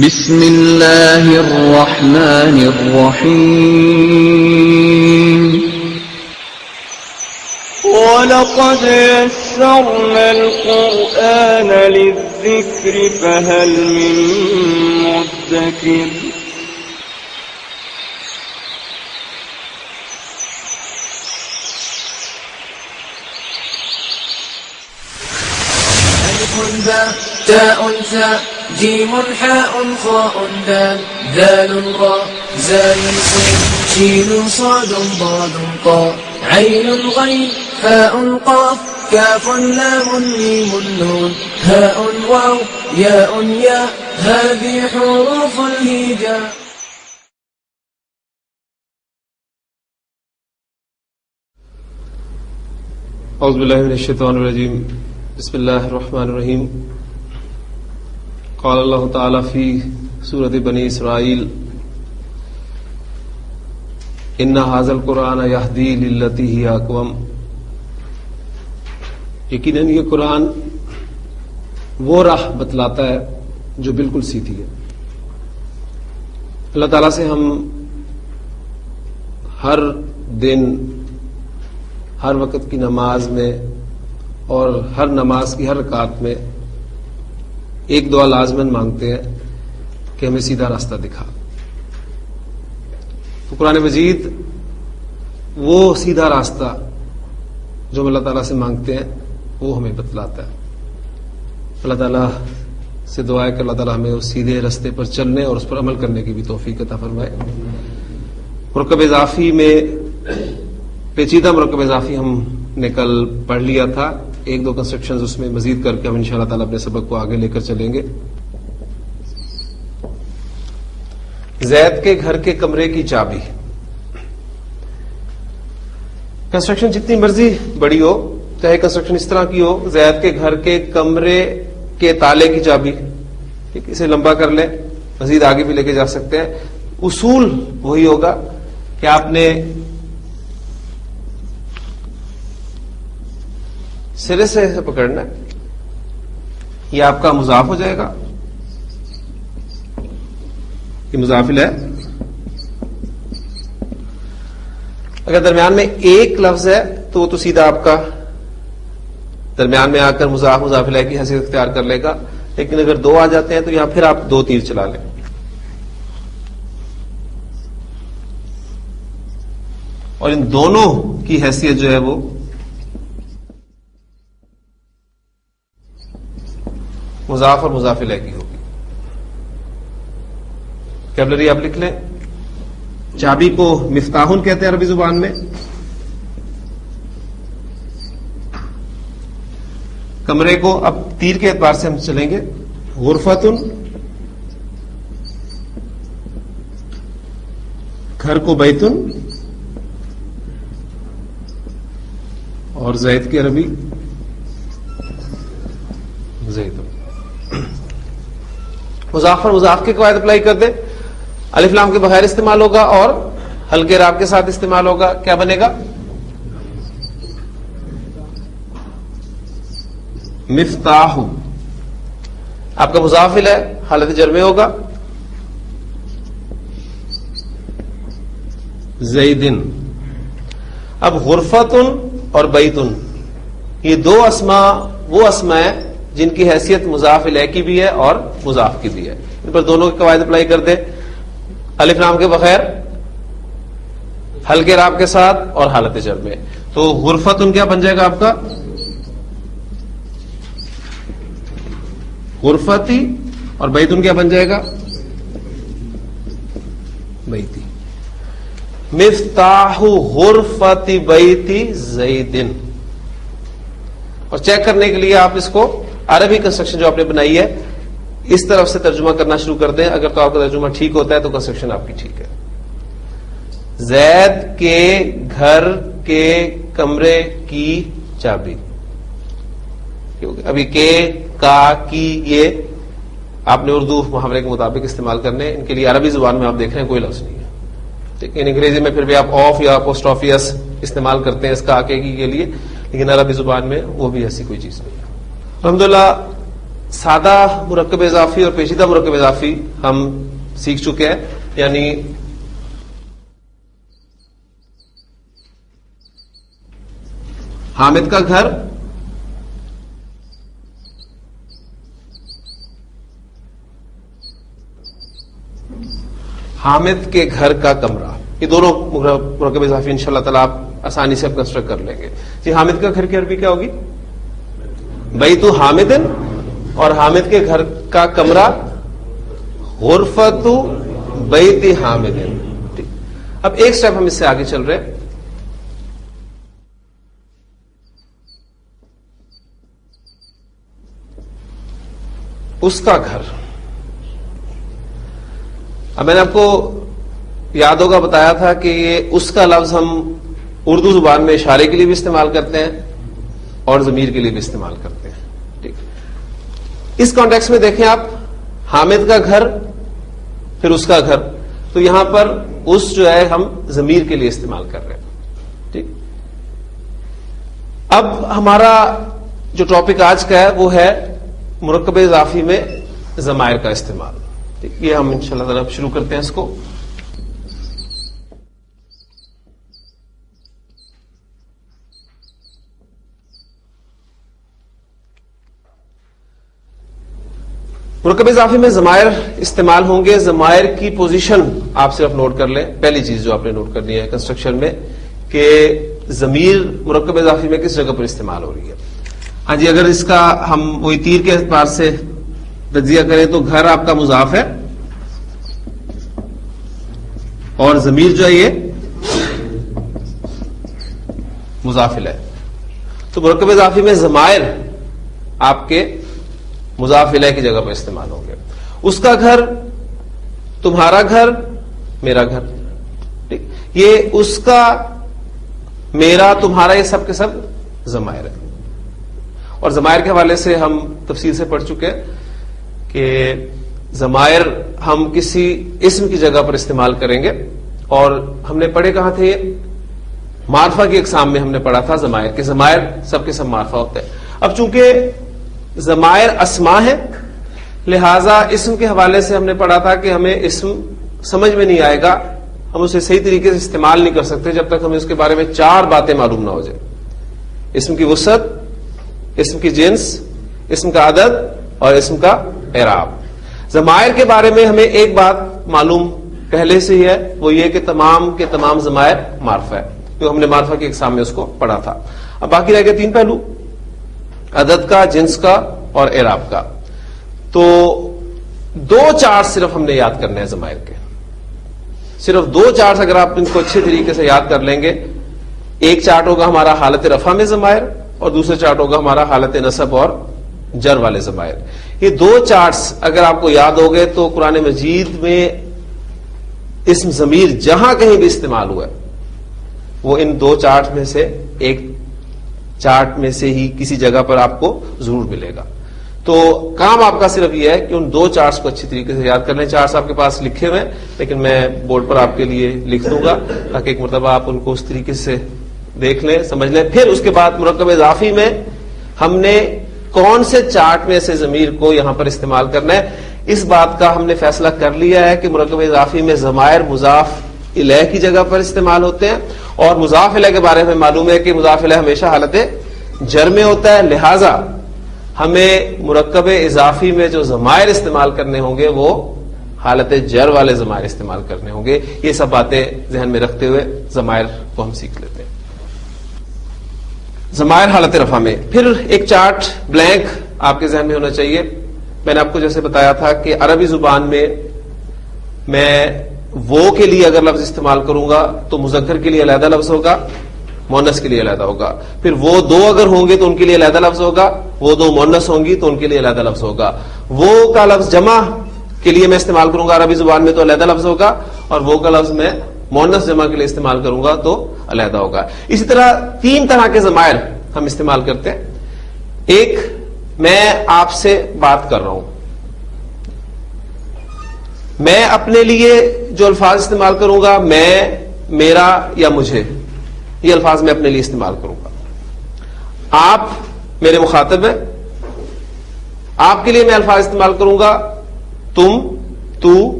بسم اللہ الرحمن الرحیم وَلَقَدْ يَسَّرْنَا الْقُرْآنَ لِلذِّكْرِ فَهَلْ مِن مُّدَّكِرٍ ألف باء تاء ثاء جيم حاء خاء دال ذال راء زال سين شين صاد ضاد طاء عين غين فاء قاف كاف لام ميم نون هاء واو ياء ياء هذه حروف الهجاء. اعوذ باللہ من الشیطان الرجیم بسم اللہ الرحمن الرحیم. قال اللہ تعالی فی سورۃ بنی اسرائیل ان ھذا القرآن یہدی للتی ہی اقوم. یقیناً یہ قرآن وہ راہ بتلاتا ہے جو بالکل سیدھی ہے. اللہ تعالیٰ سے ہم ہر دن ہر وقت کی نماز میں اور ہر نماز کی ہر رکعت میں ایک دعا لازماً مانگتے ہیں کہ ہمیں سیدھا راستہ دکھا. تو قرآن مجید وہ سیدھا راستہ جو ہم اللہ تعالیٰ سے مانگتے ہیں وہ ہمیں بتلاتا ہے. اللہ تعالیٰ سے دعا ہے کہ اللہ تعالیٰ ہمیں اس سیدھے راستے پر چلنے اور اس پر عمل کرنے کی بھی توفیق عطا فرمائے. مرکب اضافی میں پیچیدہ مرکب اضافی ہم نے کل پڑھ لیا تھا. ایک دو کنسٹرکشنز اس میں مزید کر کے ہم انشاءاللہ تعالیٰ اپنے سبق کو آگے لے کر چلیں گے. زید کے گھر کے کمرے کی چابی. کنسٹرکشن جتنی مرضی بڑی ہو, چاہے کنسٹرکشن اس طرح کی ہو, زید کے گھر کے کمرے کے تالے کی چابی, اسے لمبا کر لیں, مزید آگے بھی لے کے جا سکتے ہیں. اصول وہی ہوگا کہ آپ نے سرے سے پکڑنا ہے. یہ آپ کا مضاف ہو جائے گا, یہ مضافل ہے. اگر درمیان میں ایک لفظ ہے تو وہ تو سیدھا آپ کا درمیان میں آ کر مضاف ہے کی حیثیت اختیار کر لے گا. لیکن اگر دو آ جاتے ہیں تو یہاں پھر آپ دو تیر چلا لیں. اور ان دونوں کی حیثیت جو ہے وہ مضاف اور مضاف الیہ کی ہوگی. کیبلری آپ لکھ لیں. چابی کو مفتاحن کہتے ہیں عربی زبان میں. کمرے کو اب تیر کے اعتبار سے ہم چلیں گے. غرفتن, گھر کو بیتن, اور زید کی عربی زیدن. مضاف اور مضاف کے قواعد اپلائی کر دیں. الف لام کے بغیر استعمال ہوگا اور حلقے راب کے ساتھ استعمال ہوگا. کیا بنے گا؟ مفتاح. آپ کا مضافل ہے, حالت جر میں ہوگا. زیدن. اب غرفتن اور بیتن یہ دو اسما وہ اسما ہیں جن کی حیثیت مضاف الیہ کی بھی ہے اور مضاف کی بھی ہے. ان پر دونوں کے قواعد اپلائی کر دیں. الف لام کے بغیر, حلقے راب کے ساتھ اور حالت جر میں. تو غرفتن کیا بن جائے گا آپ کا؟ غرفتی. اور بیتن کیا بن جائے گا؟ بیتی. مفتاح غرفتی بیتی زیدن. اور چیک کرنے کے لیے آپ اس کو عربی کنسٹرکشن جو آپ نے بنائی ہے اس طرف سے ترجمہ کرنا شروع کر دیں. اگر تو آپ کا ترجمہ ٹھیک ہوتا ہے تو کنسٹرکشن آپ کی ٹھیک ہے. زید کے گھر کے کمرے کی چابی. ابھی کے, کا, کی یہ آپ نے اردو محاورے کے مطابق استعمال کرنے. ان کے لیے عربی زبان میں آپ دیکھ رہے ہیں کوئی لفظ نہیں ہے. لیکن انگریزی میں پھر بھی آپ آف یا اپوسٹروفیس استعمال کرتے ہیں اس کا آکے کی کے لیے, لیکن عربی زبان میں وہ بھی ایسی کوئی چیز نہیں ہے. الحمدللہ سادہ مرکب اضافی اور پیچیدہ مرکب اضافی ہم سیکھ چکے ہیں. یعنی حامد کا گھر حامد کے گھر کا کمرہ، یہ دونوں مرکب اضافی انشاءاللہ تعالی آپ آسانی سے کنسٹرکٹ کر لیں گے. جی حامد کا گھر کی عربی کیا ہوگی؟ بیت حامد، اور حامد کے گھر کا کمرہ غرفت بیت حامد. اب ایک سٹیپ ہم اس سے آگے چل رہے ہیں. اس کا گھر، اب میں نے آپ کو یاد ہوگا بتایا تھا کہ یہ اس کا لفظ ہم اردو زبان میں اشارے کے لیے بھی استعمال کرتے ہیں اور ضمیر کے لیے بھی استعمال کرتے ہیں. ٹھیک، اس کانٹیکس میں دیکھیں آپ، حامد کا گھر پھر اس کا گھر، تو یہاں پر اس جو ہے ہم ضمیر کے لیے استعمال کر رہے ہیں. ٹھیک، اب ہمارا جو ٹاپک آج کا ہے وہ ہے مرکب اضافی میں ضمائر کا استعمال. یہ ہم انشاءاللہ تعالی اب شروع کرتے ہیں اس کو. مرکب اضافی میں ضمائر استعمال ہوں گے. ضمائر کی پوزیشن آپ صرف نوٹ کر لیں. پہلی چیز جو آپ نے نوٹ کرنی ہے کنسٹرکشن میں کہ ضمیر مرکب اضافی میں کس جگہ پر استعمال ہو رہی ہے. ہاں جی، اگر اس کا ہم وہی تیر کے اعتبار سے تجزیہ کریں تو گھر آپ کا مضاف ہے اور ضمیر جو ہے یہ مضاف الیہ. تو مرکب اضافی میں ضمائر آپ کے مضاف الیہ کی جگہ پر استعمال ہوں گے. اس کا گھر، تمہارا گھر، میرا گھر. ٹھیک، یہ اس کا، میرا، تمہارا، یہ سب کے سب ضمائر ہے. اور ضمائر کے حوالے سے ہم تفصیل سے پڑھ چکے ہیں کہ ضمائر ہم کسی اسم کی جگہ پر استعمال کریں گے. اور ہم نے پڑھے کہاں تھے؟ یہ معرفہ کی اقسام میں ہم نے پڑھا تھا ضمائر کے. ضمائر سب کے سب معرفہ ہوتے ہیں. اب چونکہ ضمائر اسما ہے لہذا اسم کے حوالے سے ہم نے پڑھا تھا کہ ہمیں اسم سمجھ میں نہیں آئے گا، ہم اسے صحیح طریقے سے استعمال نہیں کر سکتے جب تک ہمیں اس کے بارے میں 4 باتیں معلوم نہ ہو جائے. اسم کی وسعت، اسم کی جنس، اسم کا عدد اور اسم کا اعراب. ضمائر کے بارے میں ہمیں ایک بات معلوم پہلے سے ہی ہے، وہ یہ کہ تمام کے تمام ضمائر معرفہ ہے، جو ہم نے معرفہ کی اقسام میں اس کو پڑھا تھا. اب باقی رہ گئے 3 پہلو، عدد کا، جنس کا اور اعراب کا. تو 2 چارٹس صرف ہم نے یاد کرنے ہیں ضمائر کے. صرف 2 چارٹس اگر آپ ان کو اچھے طریقے سے یاد کر لیں گے. ایک چارٹ ہوگا ہمارا حالت رفع میں ضمائر اور دوسرا چارٹ ہوگا ہمارا حالت نصب اور جر والے ضمائر. یہ 2 چارٹس اگر آپ کو یاد ہو گئے تو قرآن مجید میں اسم ضمیر جہاں کہیں بھی استعمال ہوا ہے وہ ان 2 چارٹ میں سے ایک چارٹ میں سے ہی کسی جگہ پر آپ کو ضرور ملے گا. تو کام آپ کا صرف یہ ہے کہ ان 2 چارٹس کو اچھی طریقے سے یاد کر لیں. چارٹس آپ کے پاس لکھے ہوئے ہیں لیکن میں بورڈ پر آپ کے لیے لکھ دوں گا تاکہ ایک مرتبہ آپ ان کو اس طریقے سے دیکھ لیں، سمجھ لیں. پھر اس کے بعد مرکب اضافی میں ہم نے کون سے چارٹ میں سے ضمیر کو یہاں پر استعمال کرنا ہے، اس بات کا ہم نے فیصلہ کر لیا ہے کہ مرکب اضافی میں ضمائر مضاف الیہ کی جگہ پر استعمال ہوتے ہیں. اور مضاف الیہ کے بارے میں معلوم ہے کہ مضاف الیہ ہمیشہ حالت جر میں ہوتا ہے، لہذا ہمیں مرکب اضافی میں جو ضمائر استعمال کرنے ہوں گے وہ حالت جر والے ضمائر استعمال کرنے ہوں گے. یہ سب باتیں ذہن میں رکھتے ہوئے ضمائر کو ہم سیکھ لیتے ہیں. ضمائر حالت رفع میں. پھر ایک چارٹ بلینک آپ کے ذہن میں ہونا چاہیے. میں نے آپ کو جیسے بتایا تھا کہ عربی زبان میں وہ کے لیے اگر لفظ استعمال کروں گا تو مذکر کے لیے علیحدہ لفظ ہوگا، مؤنث کے لیے علیحدہ ہوگا. پھر وہ 2 اگر ہوں گے تو ان کے لیے علیحدہ لفظ ہوگا، وہ 2 مؤنث ہوں گی تو ان کے لیے علیحدہ لفظ ہوگا. وہ کا لفظ جمع کے لیے میں استعمال کروں گا عربی زبان میں تو علیحدہ لفظ ہوگا، اور وہ کا لفظ میں مؤنث جمع کے لیے استعمال کروں گا تو علیحدہ ہوگا. اسی طرح 3 طرح کے ضمائر ہم استعمال کرتے ہیں. ایک، میں آپ سے بات کر رہا ہوں، میں اپنے لیے جو الفاظ استعمال کروں گا، میں، میرا یا مجھے، یہ الفاظ میں اپنے لیے استعمال کروں گا. آپ میرے مخاطب ہیں، آپ کے لیے میں الفاظ استعمال کروں گا تم، تو،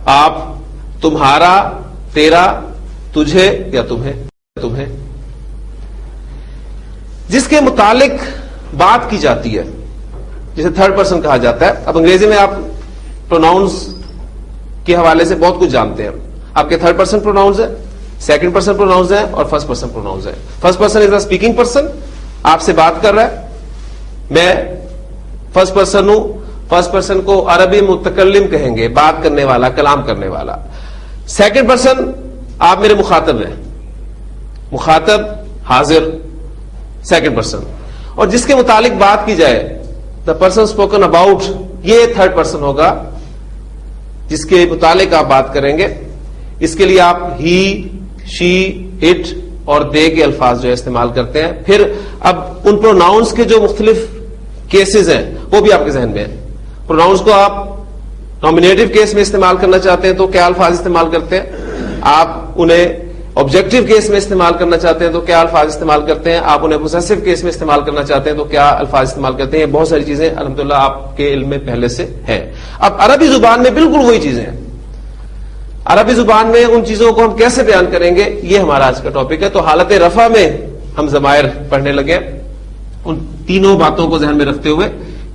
آپ، تمہارا، تیرا، تجھے یا تمہیں جس کے متعلق بات کی جاتی ہے جسے تھرڈ پرسن کہا جاتا ہے. اب انگریزی میں آپ پروناؤنس کے حوالے سے بہت کچھ جانتے ہیں. آپ کے تھرڈ پرسن پروناؤنس ہے، سیکنڈ پرسن پروناؤنس ہے اور فرسٹ پرسن پروناؤنس ہے. First person is a speaking person, آپ سے بات کر رہا ہے، میں فرسٹ پرسن ہوں. فرسٹ پرسن کو عربی متکلم کہیں گے، بات کرنے والا، کلام کرنے والا. سیکنڈ پرسن آپ میرے مخاطب ہیں، مخاطب حاضر سیکنڈ پرسن. اور جس کے متعلق بات کی جائے دا پرسن اسپوکن اباؤٹ، یہ تھرڈ پرسن ہوگا جس کے متعلق آپ بات کریں گے. اس کے لیے آپ ہی، شی، اٹ اور دے کے الفاظ جو ہے استعمال کرتے ہیں. پھر اب ان پروناؤنس کے جو مختلف کیسز ہیں وہ بھی آپ کے ذہن میں ہیں. پروناؤنس کو آپ نامینیٹو کیس میں استعمال کرنا چاہتے ہیں تو کیا الفاظ استعمال کرتے ہیں، آپ انہیں آبجیکٹو کیس میں استعمال کرنا چاہتے ہیں تو کیا الفاظ استعمال کرتے ہیں، آپ انہیں پوزیسو کیس میں استعمال کرنا چاہتے ہیں تو کیا الفاظ استعمال کرتے ہیں. یہ بہت ساری چیزیں الحمدللہ آپ کے علم میں پہلے سے ہیں. اب عربی زبان میں بالکل وہی چیزیں ہیں. عربی زبان میں ان چیزوں کو ہم کیسے بیان کریں گے، یہ ہمارا آج کا ٹاپک ہے. تو حالت رفع میں ہم ضمائر پڑھنے لگے، ان تینوں باتوں کو ذہن میں رکھتے ہوئے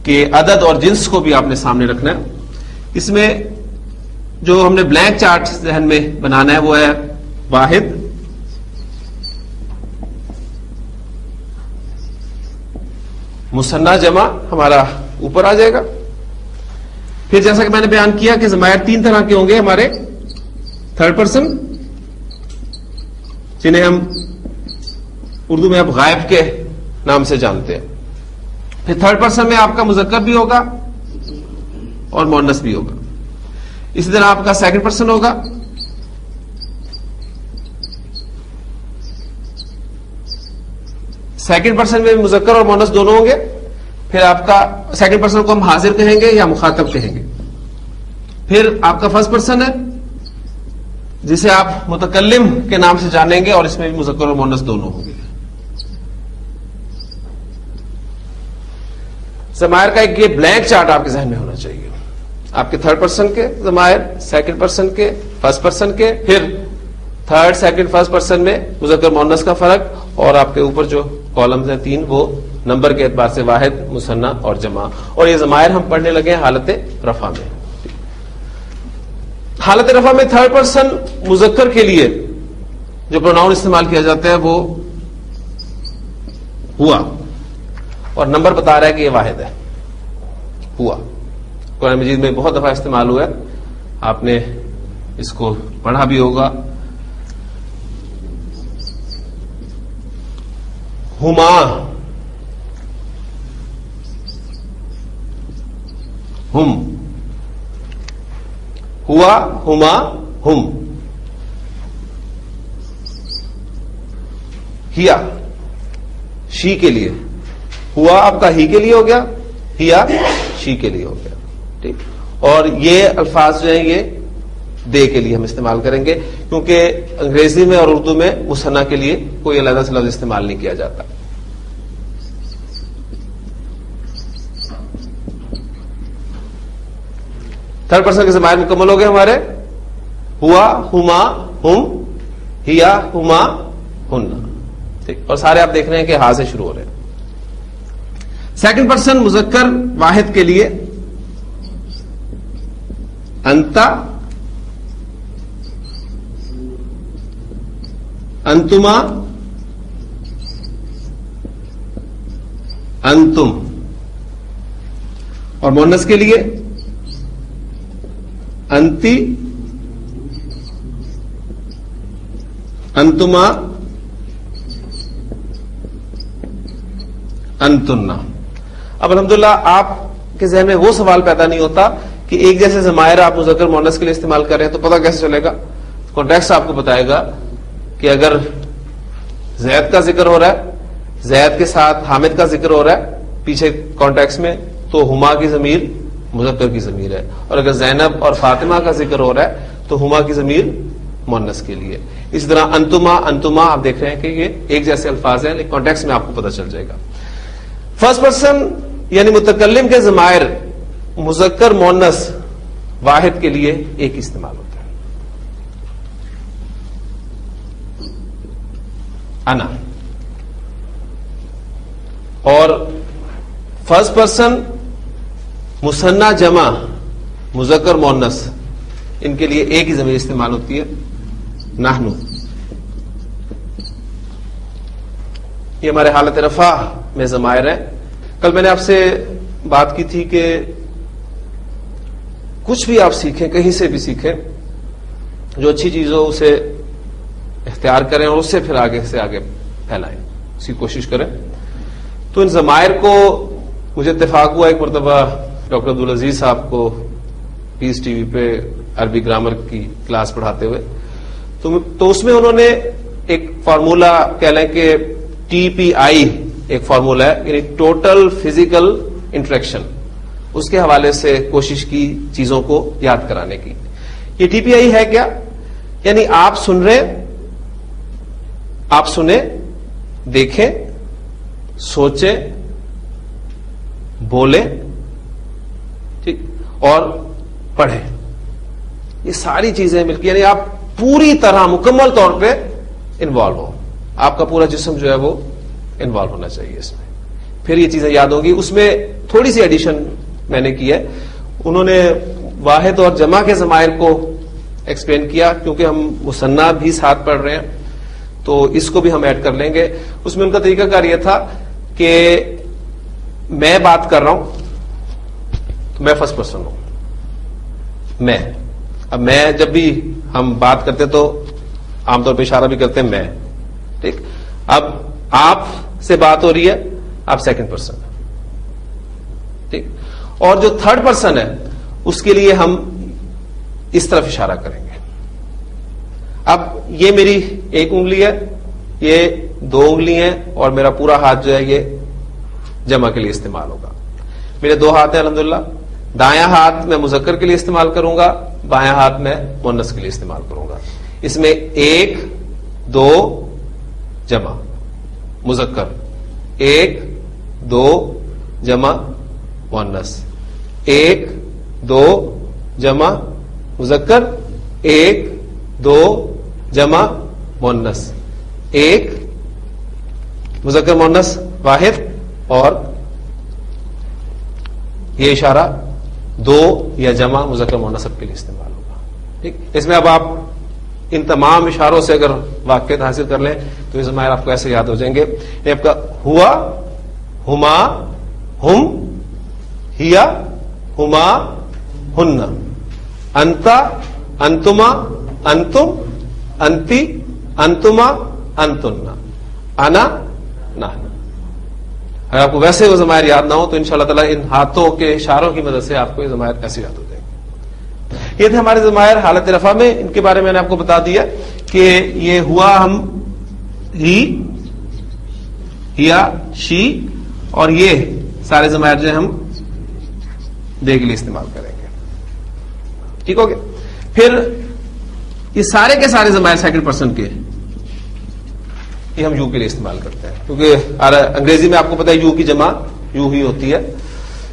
کہ عدد اور جنس کو بھی آپ نے سامنے رکھنا ہے. اس میں جو ہم نے بلینک چارٹ ذہن میں بنانا ہے وہ ہے واحد، مثنیٰ جمع ہمارا اوپر آ جائے گا. پھر جیسا کہ میں نے بیان کیا کہ ضمائر تین طرح کے ہوں گے ہمارے. تھرڈ پرسن جنہیں ہم اردو میں اب غائب کے نام سے جانتے ہیں. پھر تھرڈ پرسن میں آپ کا مذکر بھی ہوگا اور مؤنث بھی ہوگا. اسی طرح آپ کا سیکنڈ پرسن ہوگا، سیکنڈ پرسن میں مذکر اور مؤنث دونوں ہوں گے. پھر آپ کا سیکنڈ پرسن کو ہم حاضر کہیں گے یا مخاطب کہیں گے. پھر آپ کا فرسٹ پرسن ہے جسے آپ متکلم کے نام سے جانیں گے اور اس میں بھی مذکر اور مؤنث دونوں ہوں گے. ضمائر کا ایک یہ بلینک چارٹ آپ کے ذہن میں ہونا چاہیے. آپ کے تھرڈ پرسن کے ضمائر، سیکنڈ پرسن کے، فرسٹ پرسن کے، پھر تھرڈ، سیکنڈ، فرسٹ پرسن میں مذکر مؤنث کا فرق، اور آپ کے اوپر جو کالمز ہیں تین وہ نمبر کے اعتبار سے واحد، مثنیٰ اور جمع. اور یہ ضمائر ہم پڑھنے لگے ہیں حالت رفع میں. حالت رفع میں تھرڈ پرسن مذکر کے لیے جو پروناؤن استعمال کیا جاتا ہے وہ ہوا، اور نمبر بتا رہا ہے کہ یہ واحد ہے. ہوا قرآن مجید میں بہت دفعہ استعمال ہوا ہے، آپ نے اس کو پڑھا بھی ہوگا. ہما، ہم، ہوا، ہما، ہم. ہیا شی کے لیے، ہوا آپ کا ہی کے لیے ہو گیا، ہیا شی کے لیے ہو گیا. ٹھیک. اور یہ الفاظ جو ہیں یہ دے کے لیے ہم استعمال کریں گے کیونکہ انگریزی میں اور اردو میں مثنیٰ کے لیے کوئی علیحدہ سے لفظ استعمال نہیں کیا جاتا. تھرڈ پرسن کے ضمائر مکمل ہو گئے ہمارے. ہوا، ہما، ہم، ہیا، ہما، ہن. ٹھیک. اور سارے آپ دیکھ رہے ہیں کہ ہا سے شروع ہو رہے ہیں. سیکنڈ پرسن مذکر واحد کے لیے انتا، انتما، انتم. اور مؤنث کے لیے انتی، انتما، انتنا. اب الحمدللہ آپ کے ذہن میں وہ سوال پیدا نہیں ہوتا کہ ایک جیسے ضمائر آپ مذکر مؤنث کے لیے استعمال کر رہے ہیں تو پتہ کیسے چلے گا. کانٹیکسٹ آپ کو بتائے گا کہ اگر زید کا ذکر ہو رہا ہے، زید کے ساتھ حامد کا ذکر ہو رہا ہے پیچھے کانٹیکسٹ میں، تو ہما کی ضمیر مذکر کی ضمیر ہے. اور اگر زینب اور فاطمہ کا ذکر ہو رہا ہے تو ہما کی ضمیر مؤنث کے لیے. اسی طرح انتما، انتما آپ دیکھ رہے ہیں کہ یہ ایک جیسے الفاظ ہیں لیکن کانٹیکسٹ میں آپ کو پتہ چل جائے گا. فرسٹ پرسن یعنی متکلم کے ضمائر مذکر مؤنث واحد کے لیے ایک استعمال ہوتا ہے. انا. اور فرسٹ پرسن مثنیٰ جمع مذکر مؤنث ان کے لیے ایک ہی ضمیر استعمال ہوتی ہے، نحنو. یہ ہمارے حالت رفع میں ضمائر ہیں. کل میں نے آپ سے بات کی تھی کہ کچھ بھی آپ سیکھیں، کہیں سے بھی سیکھیں، جو اچھی چیز ہو اسے اختیار کریں اور اس سے پھر آگے سے آگے پھیلائیں، اس کی کوشش کریں. تو ان ضمائر کو مجھے اتفاق ہوا ایک مرتبہ ڈاکٹر عبدالعزیز صاحب کو پیس ٹی وی پہ عربی گرامر کی کلاس پڑھاتے ہوئے، تو اس میں انہوں نے ایک فارمولا کہہ لیں کہ ٹی پی آئی ایک فارمولا ہے، یعنی ٹوٹل فزیکل انٹریکشن، اس کے حوالے سے کوشش کی چیزوں کو یاد کرانے کی. یہ ٹی پی آئی ہے کیا؟ یعنی آپ سن رہے، آپ سنیں، دیکھیں، سوچیں، بولیں، ٹھیک، اور پڑھیں. یہ ساری چیزیں مل کے یعنی آپ پوری طرح مکمل طور پہ انوالو ہو. آپ کا پورا جسم جو ہے وہ انوالو ہونا چاہیے اس میں، پھر یہ چیزیں یاد ہوں گی. اس میں تھوڑی سی ایڈیشن میں نے کی ہے. انہوں نے واحد اور جمع کے ضمائر کو ایکسپلین کیا، کیونکہ ہم مثنیٰ بھی ساتھ پڑھ رہے ہیں تو اس کو بھی ہم ایڈ کر لیں گے. اس میں ان کا طریقہ کار یہ تھا کہ میں بات کر رہا ہوں تو میں فرسٹ پرسن ہوں، میں. اب میں جب بھی ہم بات کرتے تو عام طور پہ اشارہ بھی کرتے ہیں میں، ٹھیک. اب آپ سے بات ہو رہی ہے، آپ سیکنڈ پرسن، ٹھیک. اور جو تھرڈ پرسن ہے اس کے لیے ہم اس طرف اشارہ کریں گے. اب یہ میری ایک انگلی ہے، یہ دو انگلی ہیں، اور میرا پورا ہاتھ جو ہے یہ جمع کے لیے استعمال ہوگا. میرے دو ہاتھ ہیں الحمدللہ. دایاں ہاتھ میں مذکر کے لیے استعمال کروں گا، بایاں ہاتھ میں مؤنث کے لیے استعمال کروں گا. اس میں ایک، دو، جمع مذکر، ایک، دو، جمع مؤنث، ایک، دو، جمع مذکر، ایک، دو، جمع مؤنث، ایک مذکر مؤنث واحد، اور یہ اشارہ دو یا جمع مذکر مؤنث سب کے لیے استعمال ہوگا. ٹھیک. اس میں اب آپ ان تمام اشاروں سے اگر واقعیت حاصل کر لیں تو یہ ضمائر آپ کو ایسے یاد ہو جائیں گے. یہ آپ کا ہوا، ہما، ہم، ہیا، ہما، ہن، انتا، انتما، انتم، انتی، انتما، انتن، انا، نحن. اگر آپ کو ویسے وہ ضمائر یاد نہ ہو تو انشاءاللہ تعالیٰ ان ہاتھوں کے اشاروں کی مدد سے آپ کو یہ ضمائر ایسے یاد ہو جائیں گے. یہ تھے ہمارے ضمائر حالت رفع میں. ان کے بارے میں نے آپ کو بتا دیا کہ یہ ہوا ہم ہی، ہیا، شی، اور یہ سارے ضمائر جو ہم دے کے لیے استعمال کریں گے. ٹھیک ہو گیا. پھر یہ سارے کے سارے ضمائر سیکنڈ پرسن کے یہ ہم یو کے لیے استعمال کرتے ہیں، کیونکہ انگریزی میں آپ کو پتا ہے یو کی جمع یو ہی ہوتی ہے،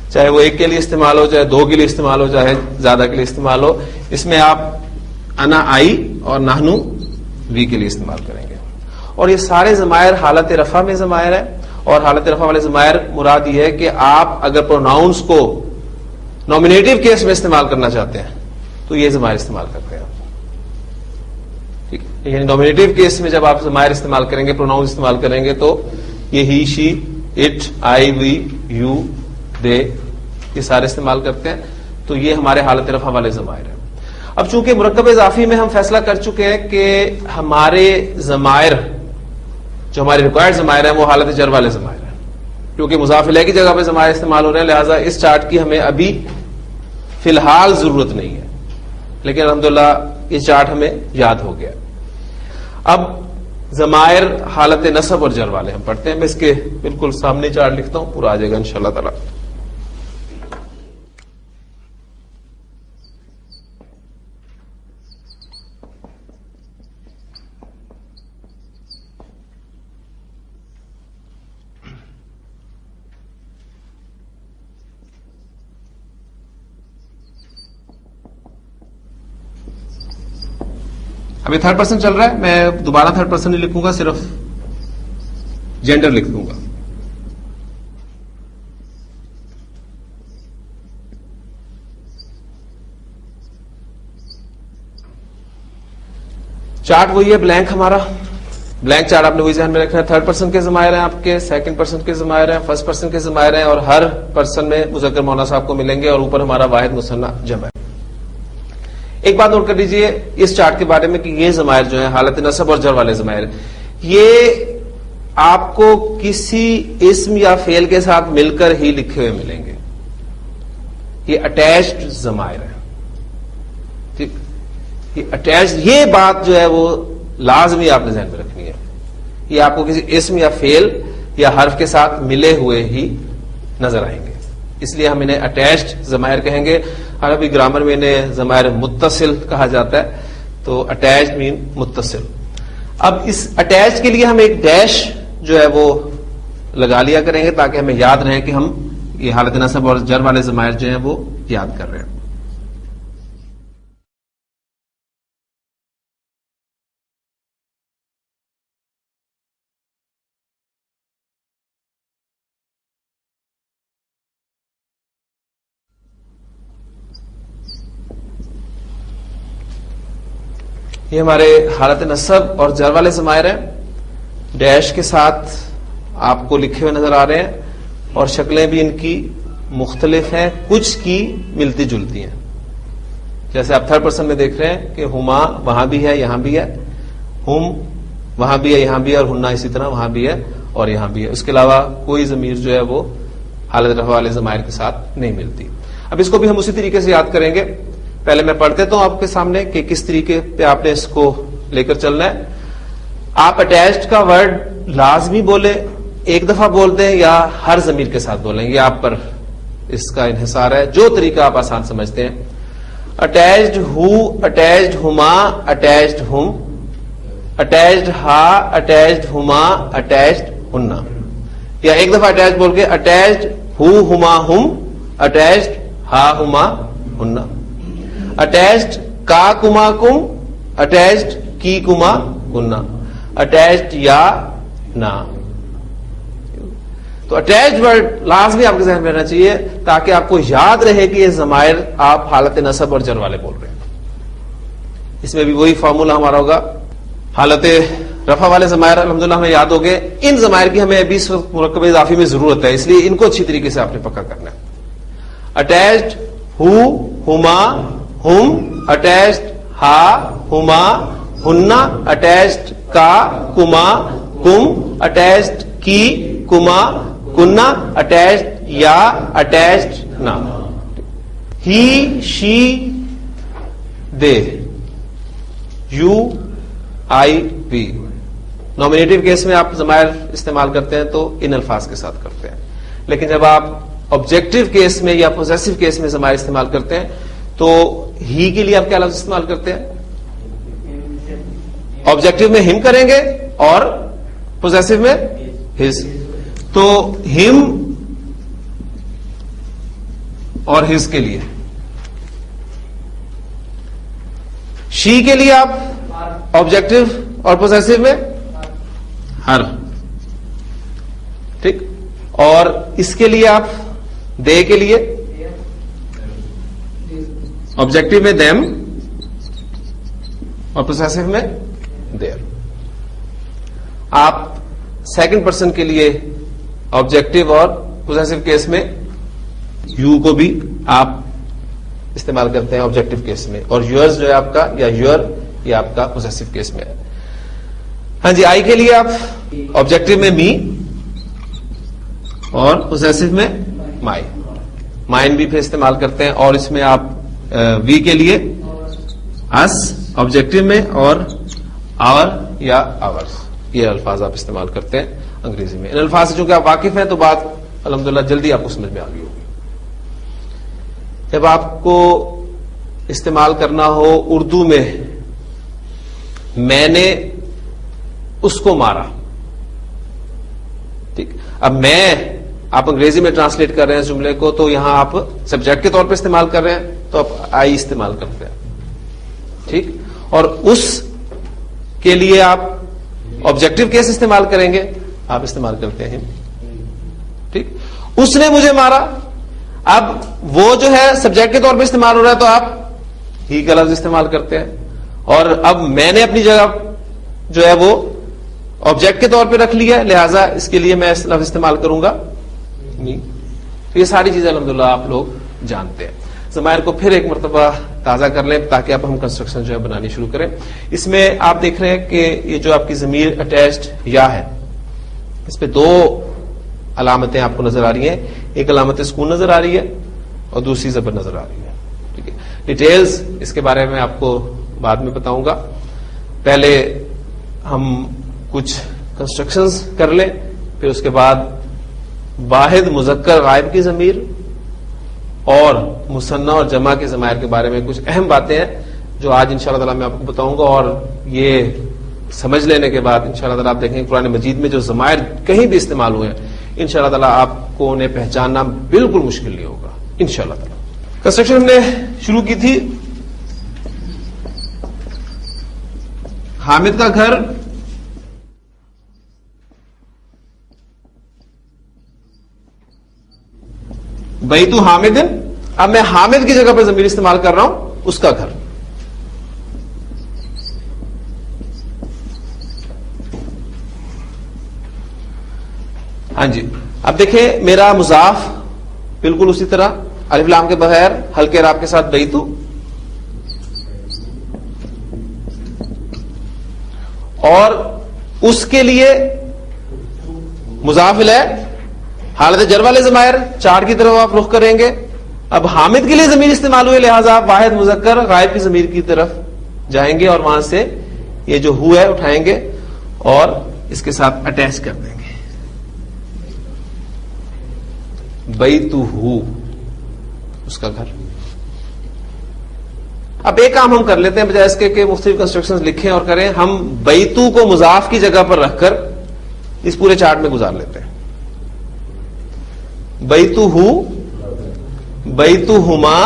چاہے وہ ایک کے لیے استعمال ہو، چاہے دو کے لیے استعمال ہو، چاہے زیادہ کے لیے استعمال ہو. اس میں آپ انا آئی اور نحنو وی کے لیے استعمال کریں گے. اور یہ سارے ضمائر حالت رفع میں ضمائر ہیں. اور حالت رفع والے ضمائر مراد یہ ہے کہ آپ اگر پروناؤنس کو نومینیٹو کیس میں استعمال کرنا چاہتے ہیں تو یہ ضمائر استعمال کرتے ہیں. یعنی نومینیٹو کیس میں جب آپ ضمائر استعمال کریں گے، پروناؤن استعمال کریں گے، تو یہ ہی، شی، اٹ، آئی، وی، یو، دے، یہ سارے استعمال کرتے ہیں. تو یہ ہمارے حالت رفع والے ضمائر ہیں. اب چونکہ مرکب اضافی میں ہم فیصلہ کر چکے ہیں کہ ہمارے ضمائر جو ہمارے ریکوائرڈ ضمائر ہیں وہ حالت جر والے ضمائر ہیں، کیونکہ مضاف الیہ کی جگہ پہ ضمائر استعمال ہو رہے ہیں، لہٰذا اس چارٹ کی ہمیں ابھی فی الحال ضرورت نہیں ہے، لیکن الحمدللہ یہ چارٹ ہمیں یاد ہو گیا. اب ضمائر حالت نصب اور جر والے ہم پڑھتے ہیں. میں اس کے بالکل سامنے چارٹ لکھتا ہوں، پورا آ جائے گا انشاءاللہ تعالی. ابھی تھرڈ پرسن چل رہا ہے, میں دوبارہ تھرڈ پرسن نہیں لکھوں گا, صرف جینڈر لکھ دوں گا. چارٹ وہی ہے بلینک ہمارا, بلینک چارٹ آپ نے وہی ذہن میں رکھنا ہے. تھرڈ پرسن کے ضمائر ہیں آپ کے, سیکنڈ پرسن کے ضمائر ہیں, فرسٹ پرسن کے ضمائر ہیں, اور ہر پرسن میں مذکر مؤنث آپ کو ملیں گے, اور اوپر ہمارا واحد مثنیٰ جمع ہے. ایک بات نوٹ کر لیجئے اس چارٹ کے بارے میں کہ یہ ضمائر جو ہیں حالت نصب اور جر والے ضمائر, یہ آپ کو کسی اسم یا فعل کے ساتھ مل کر ہی لکھے ہوئے ملیں گے. یہ اٹیچڈ ضمائر ہے. ٹھیک, یہ اٹیچڈ, یہ بات جو ہے وہ لازمی آپ نے ذہن میں رکھنی ہے. یہ آپ کو کسی اسم یا فعل یا حرف کے ساتھ ملے ہوئے ہی نظر آئیں گے, اس لیے ہم انہیں اٹیچڈ ضمائر کہیں گے. عربی گرامر میں انہیں ضمائر متصل کہا جاتا ہے. تو اٹیچڈ مین متصل. اب اس اٹیچ کے لیے ہم ایک ڈیش جو ہے وہ لگا لیا کریں گے تاکہ ہمیں یاد رہے کہ ہم یہ حالت نصب اور جر والے ضمائر جو ہیں وہ یاد کر رہے ہیں. یہ ہمارے حالت نصب اور جر والے ضمائر ہیں, ڈیش کے ساتھ آپ کو لکھے ہوئے نظر آ رہے ہیں, اور شکلیں بھی ان کی مختلف ہیں, کچھ کی ملتی جلتی ہیں. جیسے آپ تھرڈ پرسن میں دیکھ رہے ہیں کہ ہما وہاں بھی ہے یہاں بھی ہے, ہم وہاں بھی ہے یہاں بھی ہے, اور ہننا اسی طرح وہاں بھی ہے اور یہاں بھی ہے. اس کے علاوہ کوئی ضمیر جو ہے وہ حالت رفع والے ضمائر کے ساتھ نہیں ملتی. اب اس کو بھی ہم اسی طریقے سے یاد کریں گے. پہلے میں پڑھ دیتا ہوں آپ کے سامنے کہ کس طریقے پہ آپ نے اس کو لے کر چلنا ہے. آپ اٹیچڈ کا ورڈ لازمی بولیں, ایک دفعہ بولتے ہیں, یا ہر ضمیر کے ساتھ بولیں, یہ آپ پر اس کا انحصار ہے, جو طریقہ آپ آسان سمجھتے ہیں. اٹیچڈ ہو, اٹیچڈ ہما, اٹیچڈ ہم, اٹیچڈ ہا, اٹیچڈ ہما, اٹیچڈ ہننا. یا ایک دفعہ اٹیچڈ بول کے اٹیچڈ ہو ہما ہم, اٹیچڈ ہا ہما ہننا. اٹیچڈ کا کما کم, اٹیچڈ کی کما کننا. اٹیچڈ یا نا. تو اٹیچڈ ورڈ لازمی آپ کے ذہن میں رہنا چاہیے تاکہ آپ کو یاد رہے کہ یہ ضمائر آپ حالت نصب اور جر والے بول رہے ہیں. اس میں بھی وہی فارمولا ہمارا ہوگا. حالت رفع والے ضمائر الحمدللہ ہمیں یاد ہو گئے. ان ضمائر کی ہمیں ابھی مرکب اضافی میں ضرورت ہے, اس لیے ان کو اچھی طریقے سے آپ نے پکا کرنا ہے. اٹیچڈ ہو ہما ہم, اٹیچڈ ہا ہما ہننا, اٹیچڈ کا کما کم, اٹیچڈ کی کما کننا, اٹیچڈ یا, اٹیچڈ نا. ہی شی دے, یو آئی وی. نومینیٹو کیس میں آپ ضمائر استعمال کرتے ہیں تو ان الفاظ کے ساتھ کرتے ہیں, لیکن جب آپ آبجیکٹو کیس میں یا پوزیسو کیس میں ضمائر استعمال کرتے ہیں تو ہی کے لیے آپ کیا لفظ استعمال کرتے ہیں؟ آبجیکٹو میں ہم کریں گے اور پوزیسو میں ہز. تو ہم اور ہز کے لیے. شی کے لیے آپ آبجیکٹو اور پوزیسو میں ہر. ٹھیک, اور اس کے لیے آپ دے کے لیے آبجیکٹو میں دیم اور پوزیسو میں دیر. آپ سیکنڈ پرسن کے لیے آبجیکٹو اور پوزیسو کیس میں یو کو بھی آپ استعمال کرتے ہیں آبجیکٹو کیس میں, اور یورز جو ہے آپ کا یا یور یہ آپ کا پوزیسو کیس میں ہے. ہاں جی, آئی کے لیے آپ آبجیکٹو میں می اور پوزیسو میں مائی. مائن بھی پھر استعمال کرتے ہیں, اور اس میں آپ وی کے لیے اس آبجیکٹو میں اور آور یا آورز, یہ الفاظ آپ استعمال کرتے ہیں انگریزی میں. ان الفاظ سے چونکہ آپ واقف ہیں تو بات الحمدللہ جلدی آپ کو سمجھ میں آ گئی ہوگی. جب آپ کو استعمال کرنا ہو اردو میں نے اس کو مارا, ٹھیک, اب میں آپ انگریزی میں ٹرانسلیٹ کر رہے ہیں اس جملے کو, تو یہاں آپ سبجیکٹ کے طور پہ استعمال کر رہے ہیں تو آپ آئی استعمال کرتے ہیں. ٹھیک, اور اس کے لیے آپ آبجیکٹو کیس استعمال کریں گے, آپ استعمال کرتے ہیں. ٹھیک, اس نے مجھے مارا, اب وہ جو ہے سبجیکٹ کے طور پہ استعمال ہو رہا ہے تو آپ ہی کا لفظ استعمال کرتے ہیں, اور اب میں نے اپنی جگہ جو ہے وہ آبجیکٹ کے طور پہ رکھ لیا, لہذا اس کے لیے میں لفظ استعمال کروں گا نہیں. تو یہ ساری چیزیں الحمدللہ آپ لوگ جانتے ہیں. ضمائر کو پھر ایک مرتبہ تازہ کر لیں تاکہ اب ہم کنسٹرکشن جو ہے بنانی شروع کریں. اس میں آپ دیکھ رہے ہیں کہ یہ جو آپ کی ضمیر اٹیچڈ یا ہے, اس پہ دو علامتیں آپ کو نظر آ رہی ہیں, ایک علامت سکون نظر آ رہی ہے اور دوسری زبر نظر آ رہی ہے. ٹھیک ہے, ڈیٹیلز اس کے بارے میں آپ کو بعد میں بتاؤں گا. پہلے ہم کچھ کنسٹرکشنز کر لیں, پھر اس کے بعد واحد مذکر غائب کی ضمیر اور مثنی اور جمع کے ضمائر کے بارے میں کچھ اہم باتیں ہیں جو آج انشاءاللہ تعالی میں آپ کو بتاؤں گا. اور یہ سمجھ لینے کے بعد انشاءاللہ تعالی آپ دیکھیں قرآن مجید میں جو ضمائر کہیں بھی استعمال ہوئے ہیں انشاءاللہ تعالی آپ کو انہیں پہچاننا بالکل مشکل نہیں ہوگا انشاءاللہ تعالی. کنسٹرکشن ہم نے شروع کی تھی حامد کا گھر بیت حامد. اب میں حامد کی جگہ پہ ضمیر استعمال کر رہا ہوں اس کا گھر. ہاں جی, اب دیکھیں میرا مضاف بالکل اسی طرح الف لام کے بغیر ہلکے اعراب کے ساتھ بیتو, اور اس کے لیے مضاف الیہ حالت جر والے ضمائر چار کی طرف آپ رخ کریں گے. اب حامد کے لیے ضمیر استعمال ہوئے لہذا آپ واحد مذکر غائب کی ضمیر کی طرف جائیں گے اور وہاں سے یہ جو ہو ہے اٹھائیں گے اور اس کے ساتھ اٹیچ کر دیں گے. بیتو ہو اس کا گھر. اب ایک کام ہم کر لیتے ہیں بجائے اس کے کہ مختلف کنسٹرکشن لکھیں اور کریں, ہم بیتو کو مضاف کی جگہ پر رکھ کر اس پورے چارٹ میں گزار لیتے ہیں. بیتو ہو, بیتو ہما,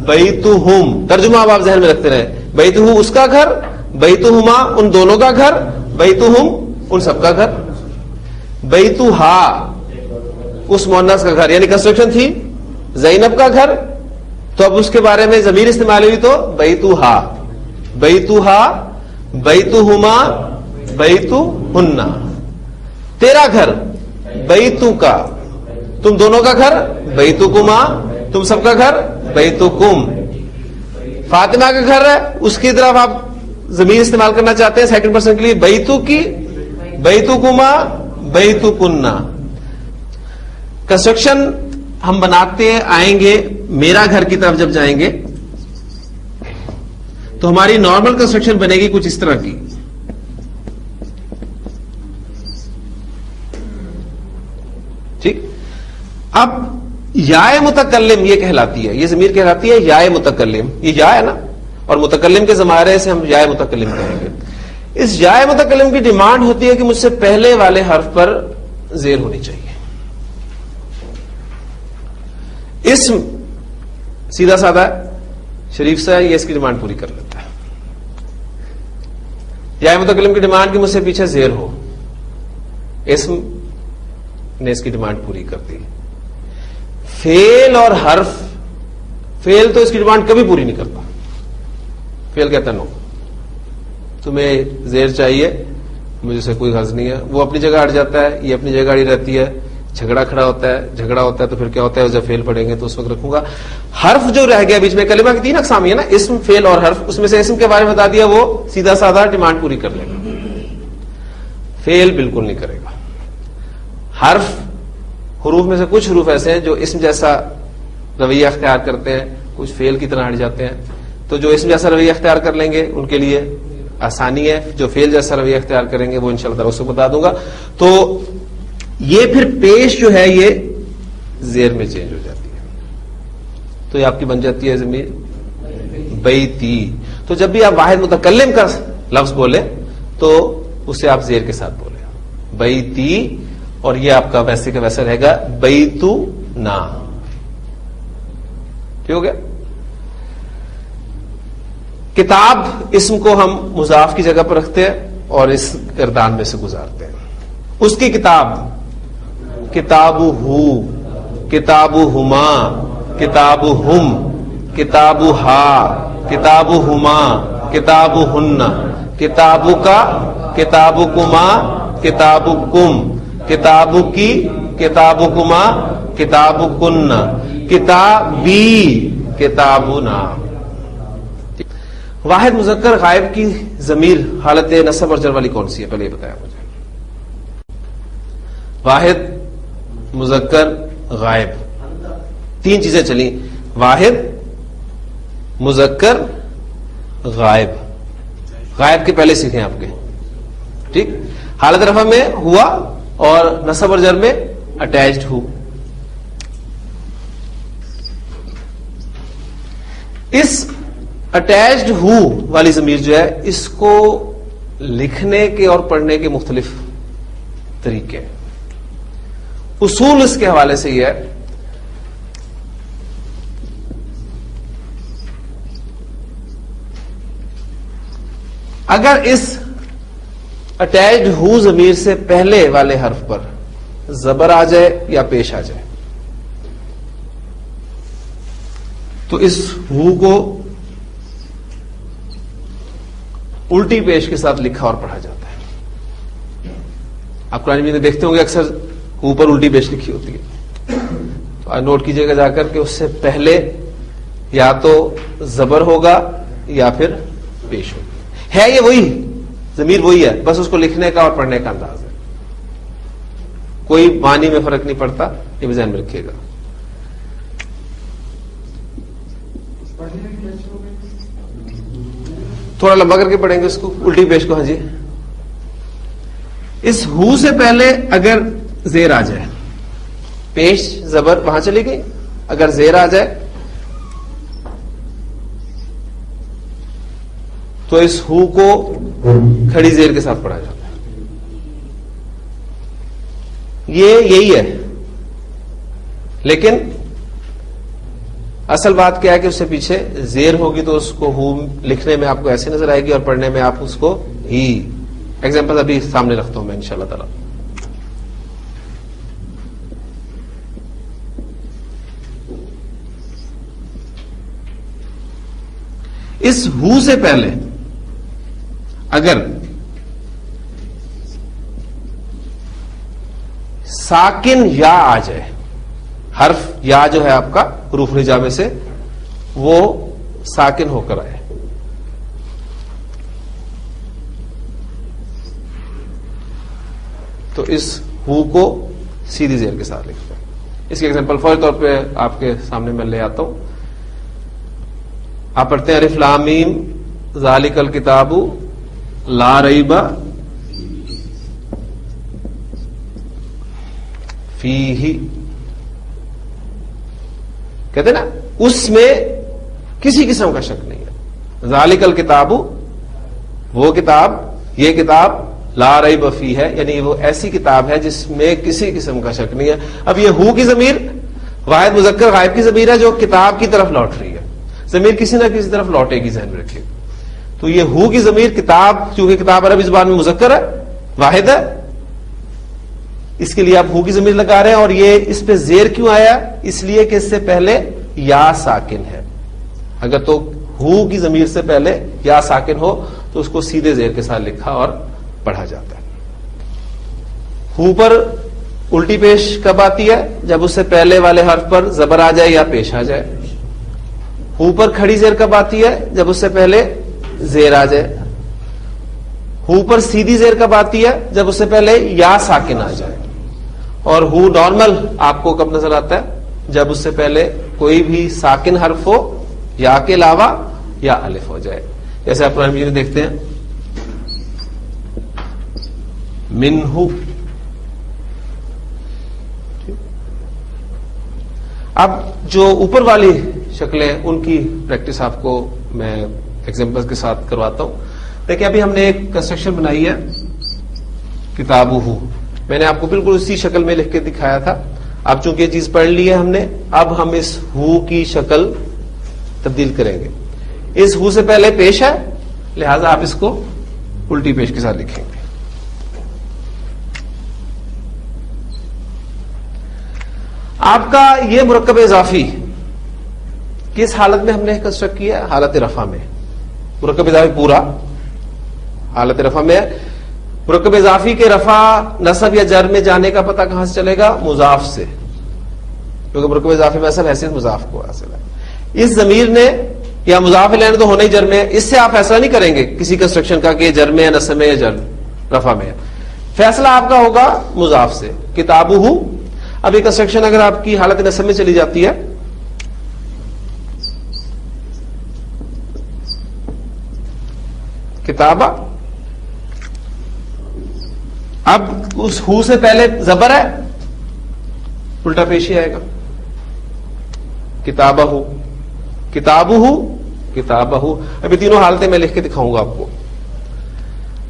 بیتو ہم. ترجمہ اب آپ ذہن میں رکھتے رہیں. بیتو ہو اس کا گھر, بیتو ہما ان دونوں کا گھر, بیتو ہم ان سب کا گھر. بیتو ہا اس مؤنث کا گھر, یعنی کنسٹرکشن تھی زینب کا گھر, تو اب اس کے بارے میں ضمیر استعمال ہوئی تو بیتو ہا, بیتو ہا, بیتو ہما, بیتو ہننا. تیرا گھر بیتو کا تم دونوں کا گھر, بیتو کما تم سب کا گھر, بیتو کم. فاطمہ کا گھر ہے اس کی طرف آپ ضمیر استعمال کرنا چاہتے ہیں سیکنڈ پرسن کے لیے, بیتو کی, بیتو کما, بیتو کننا. کنسٹرکشن ہم بناتے آئیں گے میرا گھر کی طرف جب جائیں گے تو ہماری نارمل کنسٹرکشن بنے گی کچھ اس طرح کی. ٹھیک, اب یائے متکلم یہ کہلاتی ہے, یہ ضمیر کہلاتی ہے یائے متکلم. یہ یا ہے نا, اور متکلم کے ضمائر سے ہم یائے متکلم کہیں گے. اس یائے متکلم کی ڈیمانڈ ہوتی ہے کہ مجھ سے پہلے والے حرف پر زیر ہونی چاہیے. اسم سیدھا سادہ شریف سے یہ اس کی ڈیمانڈ پوری کر لیتا ہے. یائے متکلم کی ڈیمانڈ کی مجھ سے پیچھے زیر ہو, اسم نے اس کی ڈیمانڈ پوری کر دی. فعل اور حرف, فعل تو اس کی ڈیمانڈ کبھی پوری نہیں کرتا. فعل کہتا نو, تمہیں زیر چاہیے, مجھے سے کوئی غرض نہیں ہے. وہ اپنی جگہ ہٹ جاتا ہے, یہ اپنی جگہ ہی رہتی ہے. جھگڑا کھڑا ہوتا ہے, جھگڑا ہوتا ہے تو پھر کیا ہوتا ہے, جب فعل پڑھیں گے تو اس وقت رکھوں گا. حرف جو رہ گیا بیچ میں, کلمہ کی تین اقسام ہے نا, اسم, فعل اور حرف. اس میں سے اسم کے بارے میں بتا دیا, وہ سیدھا سادہ ڈیمانڈ پوری کر لے گا. فعل بالکل نہیں کرے گا. حرف, حروف میں سے کچھ حروف ایسے ہیں جو اسم جیسا رویہ اختیار کرتے ہیں, کچھ فعل کی طرح ہٹ جاتے ہیں. تو جو اسم جیسا رویہ اختیار کر لیں گے ان کے لیے آسانی ہے, جو فعل جیسا رویہ اختیار کریں گے وہ انشاءاللہ تعالی اس کو بتا دوں گا. تو یہ پھر پیش جو ہے یہ زیر میں چینج ہو جاتی ہے, تو یہ آپ کی بن جاتی ہے ضمیر بیتی. تو جب بھی آپ واحد متکلم کا لفظ بولیں تو اسے آپ زیر کے ساتھ بولیں بیتی, اور یہ آپ کا ویسے کا ویسا رہے گا بیتو نا. ٹھیک ہو گیا. کتاب اسم کو ہم مضاف کی جگہ پر رکھتے ہیں اور اس گردان میں سے گزارتے ہیں. اس کی کتاب، کتاب ہو، کتاب ہما، کتاب ہم، کتاب ہا، کتاب ہما، کتاب ہن، کتاب کا، کتاب کما، کتاب کم، کتاب کی، کتاب کما، کتاب کن، کتابی، کتابنا. واحد مذکر غائب کی ضمیر حالت نصب اور جر والی کون سی ہے؟ پہلے یہ بتایا مجھے. واحد مذکر غائب، تین چیزیں چلیں، واحد مذکر غائب. غائب کے پہلے سیکھیں آپ کے، ٹھیک. حالت رفع میں ہوا اور نصب اور جر میں اٹیچڈ ہو. اس اٹیچڈ ہو والی ضمیر جو ہے، اس کو لکھنے کے اور پڑھنے کے مختلف طریقے. اصول اس کے حوالے سے یہ ہے، اگر اس اٹیچڈ ہو ضمیر سے پہلے والے حرف پر زبر آ جائے یا پیش آ جائے تو اس ہو کو الٹی پیش کے ساتھ لکھا اور پڑھا جاتا ہے. آپ قرآن میں دیکھتے ہوں گے اکثر اوپر الٹی پیش لکھی ہوتی ہے، تو نوٹ کیجئے گا جا کر کہ اس سے پہلے یا تو زبر ہوگا یا پھر پیش ہوگا. ہے یہ وہی ضمیر وہی ہے، بس اس کو لکھنے کا اور پڑھنے کا انداز ہے. کوئی معنی میں فرق نہیں پڑتا، یہ بھی ذہن میں رکھیے گا. تھوڑا لمبا کر کے پڑھیں گے اس کو، الٹی پیش کو. ہاں جی، اس ہو سے پہلے اگر زیر آ جائے، پیش زبر وہاں چلی گئی، اگر زیر آ جائے تو اس ہو کو کھڑی زیر کے ساتھ پڑھا جاتا ہے. یہی ہے، لیکن اصل بات کیا ہے کہ اس سے پیچھے زیر ہوگی تو اس کو ہو لکھنے میں آپ کو ایسے نظر آئے گی اور پڑھنے میں آپ اس کو ہی. ایگزامپل ابھی سامنے رکھتا ہوں میں انشاءاللہ تعالی. اس ہو سے پہلے اگر ساکن یا آ جائے، حرف یا جو ہے آپ کا حروف رجا میں سے وہ ساکن ہو کر آئے، تو اس ہو کو سیدھی زیر کے ساتھ لکھتے ہیں. اس کی ایگزامپل فوری طور پہ آپ کے سامنے میں لے آتا ہوں. آپ پڑھتے ہیں الف لام میم ذالک الکتاب لا ریب فیہ، کہتے ہیں نا اس میں کسی قسم کا شک نہیں ہے. ذالک الکتاب، وہ کتاب، یہ کتاب، لا ریب فیہ ہے، یعنی وہ ایسی کتاب ہے جس میں کسی قسم کا شک نہیں ہے. اب یہ ہو کی ضمیر واحد مذکر غائب کی ضمیر ہے جو کتاب کی طرف لوٹ رہی ہے. ضمیر کسی نہ کسی طرف لوٹے گی، ذہن میں رکھیے. تو یہ ہو کی ضمیر کتاب، چونکہ کتاب عربی زبان میں مذکر ہے، واحد ہے، اس کے لیے آپ ہو کی ضمیر لگا رہے ہیں. اور یہ اس پہ زیر کیوں آیا؟ اس لیے کہ اس سے پہلے یا ساکن ہے. اگر تو ہو کی ضمیر سے پہلے یا ساکن ہو تو اس کو سیدھے زیر کے ساتھ لکھا اور پڑھا جاتا ہے. ہو پر الٹی پیش کب آتی ہے؟ جب اس سے پہلے والے حرف پر زبر آ جائے یا پیش آ جائے. ہو پر کھڑی زیر کب آتی ہے؟ جب اس سے پہلے زیر آ جائے. ہو پر سیدھی زیر کب آتی ہے؟ جب اس سے پہلے یا ساکن آ جائے. اور ہو نارمل آپ کو کب نظر آتا ہے؟ جب اس سے پہلے کوئی بھی ساکن حرف ہو یا کے علاوہ یا الف ہو جائے. جیسے آپ قرآن مجید میں دیکھتے ہیں منہ. اب جو اوپر والی شکلیں ان کی پریکٹس آپ کو میں ایگزامپل کے ساتھ کرواتا ہوں. دیکھیں ابھی ہم نے ایک کنسٹرکشن بنائی ہے کتابہ، میں نے آپ کو بالکل اسی شکل میں لکھ کے دکھایا تھا. اب چونکہ یہ چیز پڑھ لی ہے ہم نے، اب ہم اس ہو کی شکل تبدیل کریں گے. اس ہو سے پہلے پیش ہے، لہذا آپ اس کو الٹی پیش کے ساتھ لکھیں گے. آپ کا یہ مرکب اضافی کس حالت میں ہم نے کنسٹرکٹ کیا؟ حالت رفع میں. مرکب اضافی پورا حالت رفع میں. مرکب اضافی کے رفع نصب یا جر میں جانے کا پتہ کہاں سے چلے گا؟ مضاف سے، کیونکہ مرکب اضافی میں اصل حیثیت مضاف کو حاصل ہے. اس ضمیر نے یا مضاف الیہ تو ہونا ہی جر میں ہے، اس سے آپ فیصلہ نہیں کریں گے کسی کنسٹرکشن کا کہ جر میں یا نصب میں یا جر رفع میں ہے. فیصلہ آپ کا ہوگا مضاف سے. کتابہ، اب یہ کنسٹرکشن اگر آپ کی حالت نصب میں چلی جاتی ہے، کتابہ، اب اس ہو سے پہلے زبر ہے، الٹا پیشی آئے گا. کتابہ، کتابہ، کتابہ. ابھی تینوں حالتیں میں لکھ کے دکھاؤں گا آپ کو.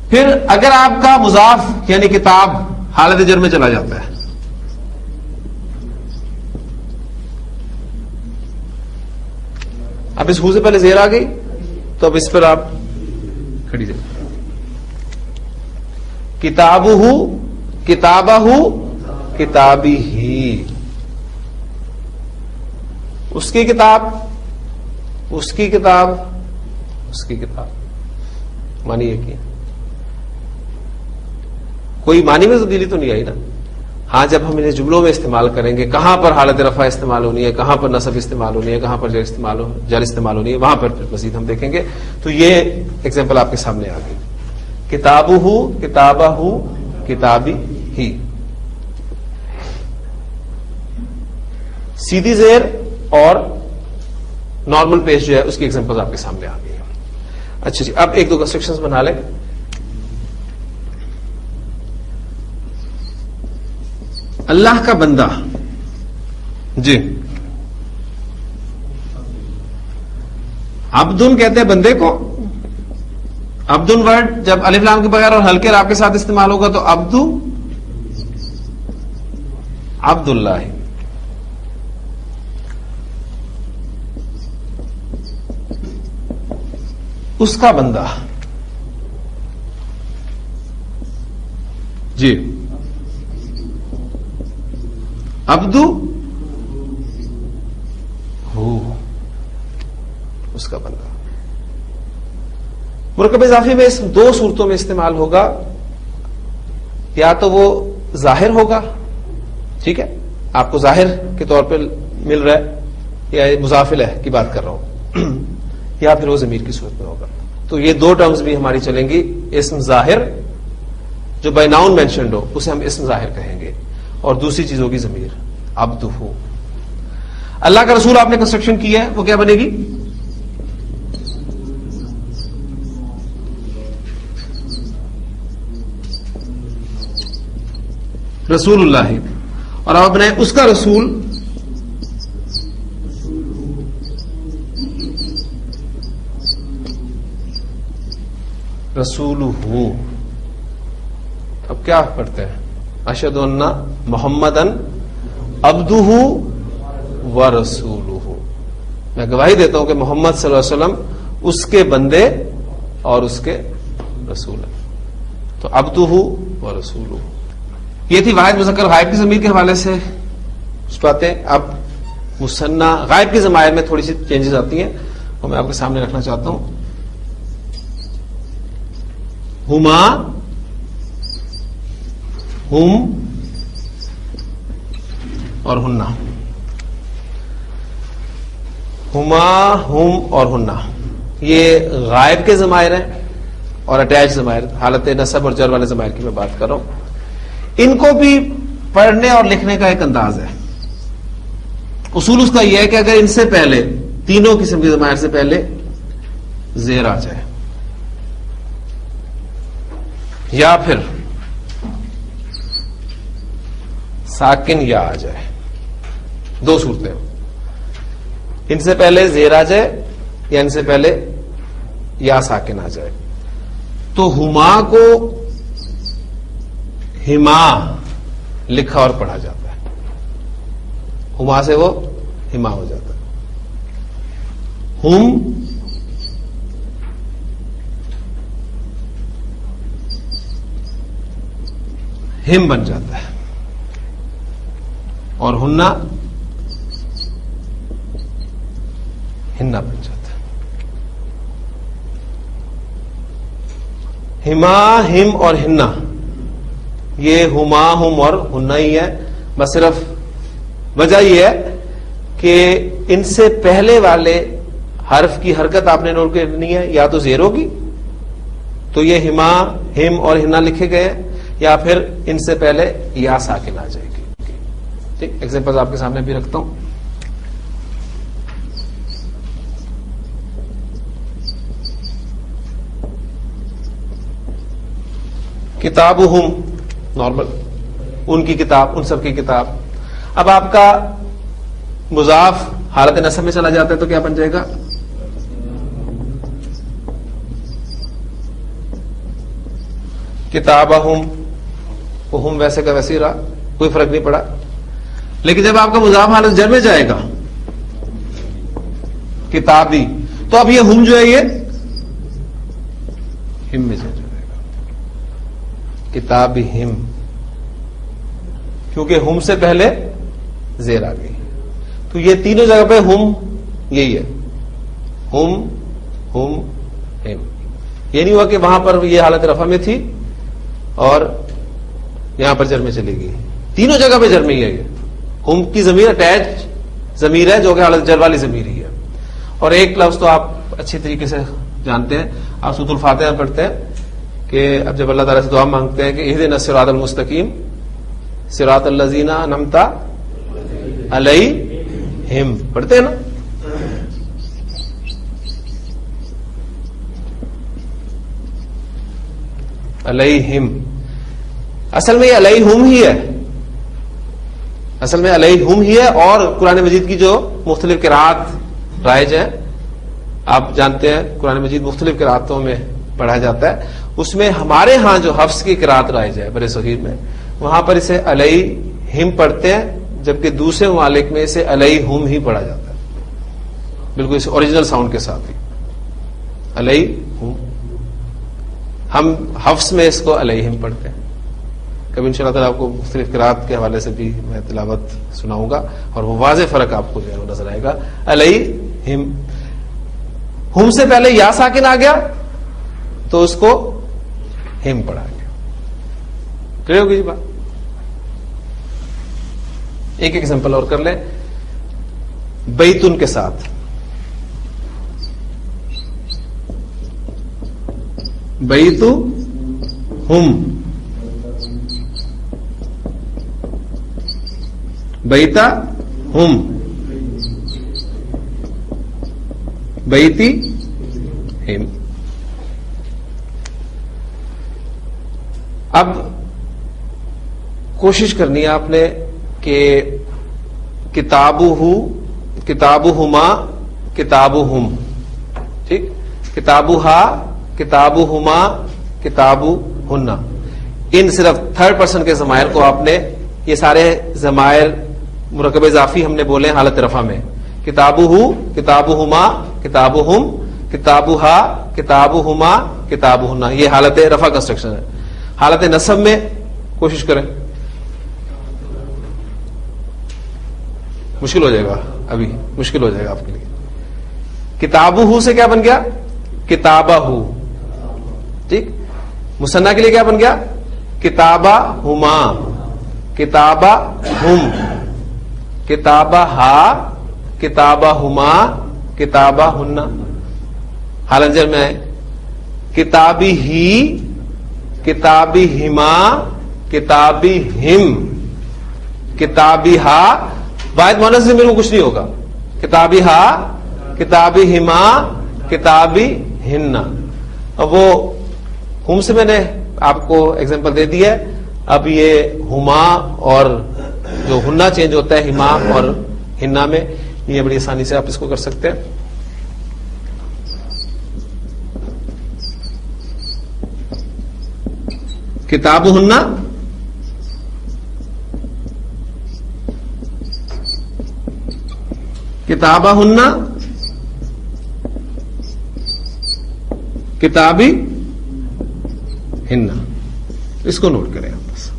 پھر اگر آپ کا مضاف یعنی کتاب حالت جر میں چلا جاتا ہے، اب اس ہو سے پہلے زیر آ گئی تو اب اس پر آپ کھڑی جائیں. کتابہ، کتابہ، کتابی ہی. اس کی کتاب، اس کی کتاب، اس کی کتاب. معنی یہ کیا؟ کوئی معنی میں تبدیلی تو نہیں آئی نا. ہاں جب ہم انہیں جملوں میں استعمال کریں گے، کہاں پر حالت رفع استعمال ہونی ہے، کہاں پر نصب استعمال ہونی ہے، کہاں پر جر استعمال ہونی ہے، وہاں پر پھر مزید ہم دیکھیں گے. تو یہ ایگزامپل آپ کے سامنے آ گئی. کتابہ، کتابہ، کتابی ہی. سیدھی زیر اور نارمل پیش جو ہے اس کی ایگزامپل آپ کے سامنے آ گئی. اچھا جی، اب ایک دو کنسٹرکشنز بنا لیں. اللہ کا بندہ، جی عبدن کہتے ہیں بندے کو. عبدن ورڈ جب الف لام کے بغیر اور ہلکے را کے ساتھ استعمال ہوگا تو عبدو، عبد اللہ. اس کا بندہ، جی عبدو ہو، اس کا بندہ. مرکب اضافی میں اس دو صورتوں میں استعمال ہوگا. یا تو وہ ظاہر ہوگا، ٹھیک ہے، آپ کو ظاہر کے طور پہ مل رہا ہے، یا مضاف الیہ کی بات کر رہا ہوں، یا پھر وہ ضمیر کی صورت میں ہوگا. تو یہ دو ٹرمز بھی ہماری چلیں گی. اسم ظاہر جو بائی ناؤن مینشنڈ ہو اسے ہم اسم ظاہر کہیں گے، اور دوسری چیز ہوگی ضمیر. عبدہ. اللہ کا رسول آپ نے کنسٹرکشن کی ہے، وہ کیا بنے گی؟ رسول اللہ. اور آپ بنائیں اس کا رسول، رسول ہو. اب کیا پڑھتے ہیں؟ اشہد ان محمدن عبدہ و رسولہ. میں گواہی دیتا ہوں کہ محمد صلی اللہ علیہ وسلم اس کے بندے اور اس کے رسول ہیں. تو عبدہ و رسولہ. یہ تھی واحد مذکر غائب کی ضمیر کے حوالے سے اس باتیں. اب مثنی غائب کی ضمائر میں تھوڑی سی چینجز آتی ہیں، وہ میں آپ کے سامنے رکھنا چاہتا ہوں. ہما، ہم اور ہننا. ہما، ہم اور ہننا یہ غائب کے ضمائر ہیں اور اٹیچ ضمائر، حالت نصب اور جر والے ضمائر کی میں بات کر رہا ہوں. ان کو بھی پڑھنے اور لکھنے کا ایک انداز ہے. اصول اس کا یہ ہے کہ اگر ان سے پہلے تینوں قسم کے ضمائر سے پہلے زیر آ جائے یا پھر ساکن یا آ جائے، دو صورتیں. ان سے پہلے زیر آ جائے یا ان سے پہلے یا ساکن آ جائے، تو ہما کو ہما لکھا اور پڑھا جاتا ہے. ہما سے وہ ہما ہو جاتا ہے. ہم ہم بن جاتا ہے اور ہننا ہننا بن جاتا ہے. ہما ہم اور ہننا یہ ہما ہم اور ہننا ہی ہے. بس صرف وجہ یہ ہے کہ ان سے پہلے والے حرف کی حرکت آپ نے نوٹ کرنی ہے. یا تو زیر ہوگی تو یہ ہما ہم اور ہننا لکھے گئے ہیں, یا پھر ان سے پہلے یا ساکن آ جائے گی. ٹھیک, ایگزامپل آپ کے سامنے بھی رکھتا ہوں. کتابہم نارمل, ان کی کتاب, ان سب کی کتاب. اب آپ کا مضاف حالت نصب میں چلا جاتا ہے تو کیا بن جائے گا؟ کتابہم, وہ ہم ویسے کا ویسے ہی رہا, کوئی فرق نہیں پڑا. لیکن جب آپ کا مضاف حالت جر میں جائے گا کتابی, تو اب یہ ہم جو ہے یہ ہم میں جائے گا, کتابی ہم, کیونکہ ہم سے پہلے زیر آ گئی. تو یہ تینوں جگہ پہ ہم یہی ہے, ہم ہم ہم. یہ نہیں ہوا کہ وہاں پر یہ حالت رفع میں تھی اور یہاں پر جر میں چلی گئی. تینوں جگہ پہ جر میں ہی ہے. یہ ہم کی ضمیر اٹیچ ضمیر ہے جو کہ حالت جر والی ضمیر ہی ہے. اور ایک لفظ تو آپ اچھی طریقے سے جانتے ہیں, آپ سورۃ الفاتحہ پڑھتے ہیں کہ اب جب اللہ تعالیٰ سے دعا مانگتے ہیں کہ اہدنا الصراط المستقیم صراط الذین انعمت علیہم, پڑھتے ہیں نا. علیہم, اصل میں یہ علیہم ہی ہے, اصل میں علیہم ہی ہے. اور قرآن مجید کی جو مختلف قرات رائج ہیں, آپ جانتے ہیں قرآن مجید مختلف قراتوں میں پڑھا جاتا ہے. اس میں ہمارے ہاں جو حفظ کی قرات رائج ہے بر صغیر میں, وہاں پر اسے علیہم پڑھتے ہیں, جبکہ دوسرے ممالک میں اسے علیہم ہی پڑھا جاتا ہے, بالکل اس اوریجنل ساؤنڈ کے ساتھ ہی علیہم. ہم حفظ میں اس کو علیہم پڑھتے ہیں. کبھی انشاءاللہ تعالیٰ آپ کو مختلف قرات کے حوالے سے بھی میں تلاوت سناؤں گا اور وہ واضح فرق آپ کو جو ہے وہ نظر آئے گا. علیہم, ہم سے پہلے یا ساکن آ گیا تو اس کو ہم پڑھا گیا. کلیئر ہوگی جی بات؟ ایک ایگزامپل اور کر لیں بیتن کے ساتھ. بیتو ہم, بیتا ہم, بیتی ہم. اب کوشش کرنی ہے آپ نے کہ کتابہ کتابہما کتابہم, ٹھیک, کتابہا کتابہما کتابہن. ان صرف تھرڈ پرسن کے ضمائر کو آپ نے, یہ سارے ضمائر مرکب اضافی ہم نے بولے ہیں حالت رفع میں. کتابہ کتابہما کتابہم, کتابہا کتابہما کتابہن, یہ حالت رفع کنسٹرکشن ہے. حالت نصب میں کوشش کریں, مشکل ہو جائے گا, ابھی مشکل ہو جائے گا آپ کے لیے. کتابہ سے کیا بن گیا؟ کتابہ, ٹھیک. مثنیٰ کے لیے کیا بن گیا؟ کتابہ ہما کتابہ ہم, کتابہ ہا کتابہ ہما کتابہ ہن. حالنجر میں کتابی ہی کتابی ہما کتابی ہم کتابی ہا. واحد مؤنث ضمیر میں کچھ نہیں ہوگا. کتابی ہا کتابی ہما کتابی ہن. اب وہ ہم سے میں نے آپ کو ایگزامپل دے دی ہے. اب یہ ہما اور جو ہننا چینج ہوتا ہے ہما اور ہننا میں, یہ بڑی آسانی سے آپ اس کو کر سکتے ہیں. کتاب ہننا کتابہ ہننا کتابی ہننا, اس کو نوٹ کریں آپ بس.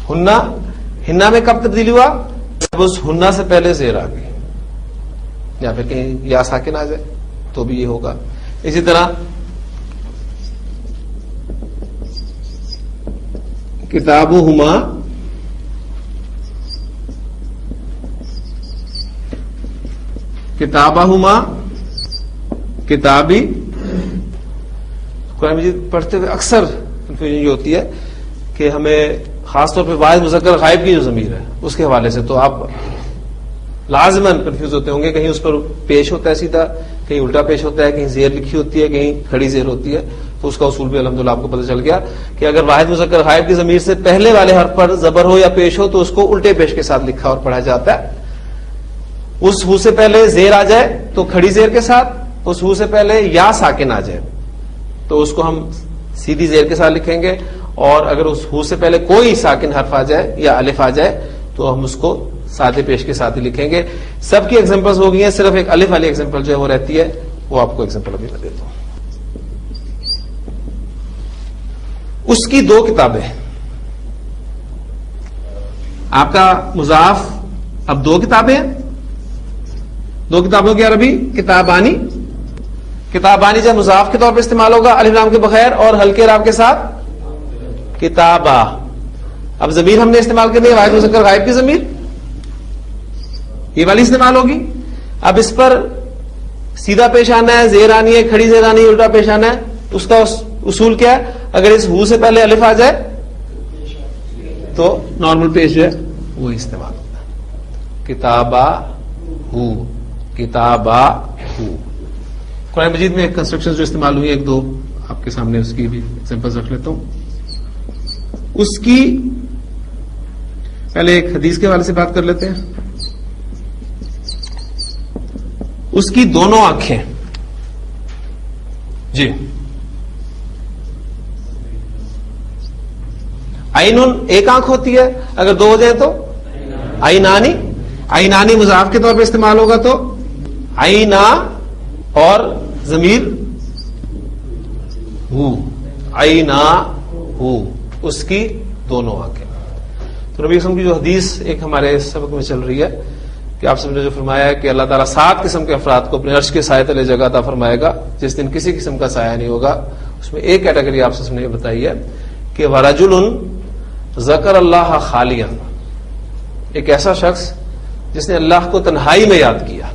ہننا، ہننا میں کب تبدیلی ہوا؟ جب اس ہننا سے پہلے زیر آ گئی، یا پھر کہیں یا ساکن آ جائے تو بھی یہ ہوگا. اسی طرح کتابہما، کتابہما، کتابی. قرآن مجید پڑھتے ہوئے اکثر کنفیوژن یہ ہوتی ہے کہ ہمیں خاص طور پہ واحد مذکر غائب کی جو ضمیر ہے اس کے حوالے سے تو آپ لازماً کنفیوز ہوتے ہوں گے. کہیں اس پر پیش ہوتا ہے سیدھا، کہیں الٹا پیش ہوتا ہے، کہیں زیر لکھی ہوتی ہے، کہیں کھڑی زیر ہوتی ہے. تو اس کا اصول بھی الحمدللہ آپ کو پتہ چل گیا کہ اگر واحد مذکر غائب کی ضمیر سے پہلے والے حرف پر زبر ہو یا پیش ہو تو اس کو الٹے پیش کے ساتھ لکھا اور پڑھا جاتا ہے. اس ہو سے پہلے زیر آ جائے تو کھڑی زیر کے ساتھ، اس ہو سے پہلے یا ساکن آ جائے تو اس کو ہم سیدھی زیر کے ساتھ لکھیں گے، اور اگر اس ہو سے پہلے کوئی ساکن حرف آ جائے یا الف آ جائے تو ہم اس کو سادے پیش کے ساتھ ہی لکھیں گے. سب کی ایگزامپلز ہو گئی ہیں، صرف ایک الف والی ایگزامپل جو ہے وہ رہتی ہے، وہ آپ کو ایگزامپل ابھی میں دیتا ہوں. اس کی دو کتابیں، آپ کا مضاف اب دو کتابیں ہیں. دو کتابوں کی عربی کتابانی. کتابانی جب مضاف کے طور پہ استعمال ہوگا الف لام کے بغیر اور ہلکے رام کے ساتھ کتابہ. اب ضمیر ہم نے استعمال کرنی ہے واحد مذکر غائب کی ضمیر، یہ والی استعمال ہوگی. اب اس پر سیدھا پیش آنا ہے، زیر آنی ہے، کھڑی زیر آنی ہے، الٹا پیش آنا ہے. اس کا اصول کیا ہے؟ اگر اس ہو سے پہلے الف آ جائے تو نارمل پیش جو ہے وہ استعمال ہوتا ہے. کتابہ ہو، کتابہ ہو. قرآن مجید میں ایک کنسٹرکشن جو استعمال ہوئی، ایک دو آپ کے سامنے اس کی بھی ایگزامپل رکھ لیتا ہوں. اس کی پہلے ایک حدیث کے حوالے سے بات کر لیتے ہیں. اس کی دونوں آنکھیں، جی عین ایک آنکھ ہوتی ہے، اگر دو ہو جائے تو عینانی. عینانی مضاف کے طور پہ استعمال ہوگا تو عینا، اور ضمیر ہو، عینا ہو، اس کی دونوں آنکھیں. تو نبی قسم کی جو حدیث ایک ہمارے سبق میں چل رہی ہے کہ آپ سب نے جو فرمایا ہے کہ اللہ تعالیٰ 7 قسم کے افراد کو اپنے عرش کے سائے تلے جگہ عطا فرمائے گا جس دن کسی قسم کا سایہ نہیں ہوگا. اس میں ایک کیٹیگری آپ سب نے یہ بتائی ہے کہ ورجل ذکر اللہ خالیا، ایک ایسا شخص جس نے اللہ کو تنہائی میں یاد کیا.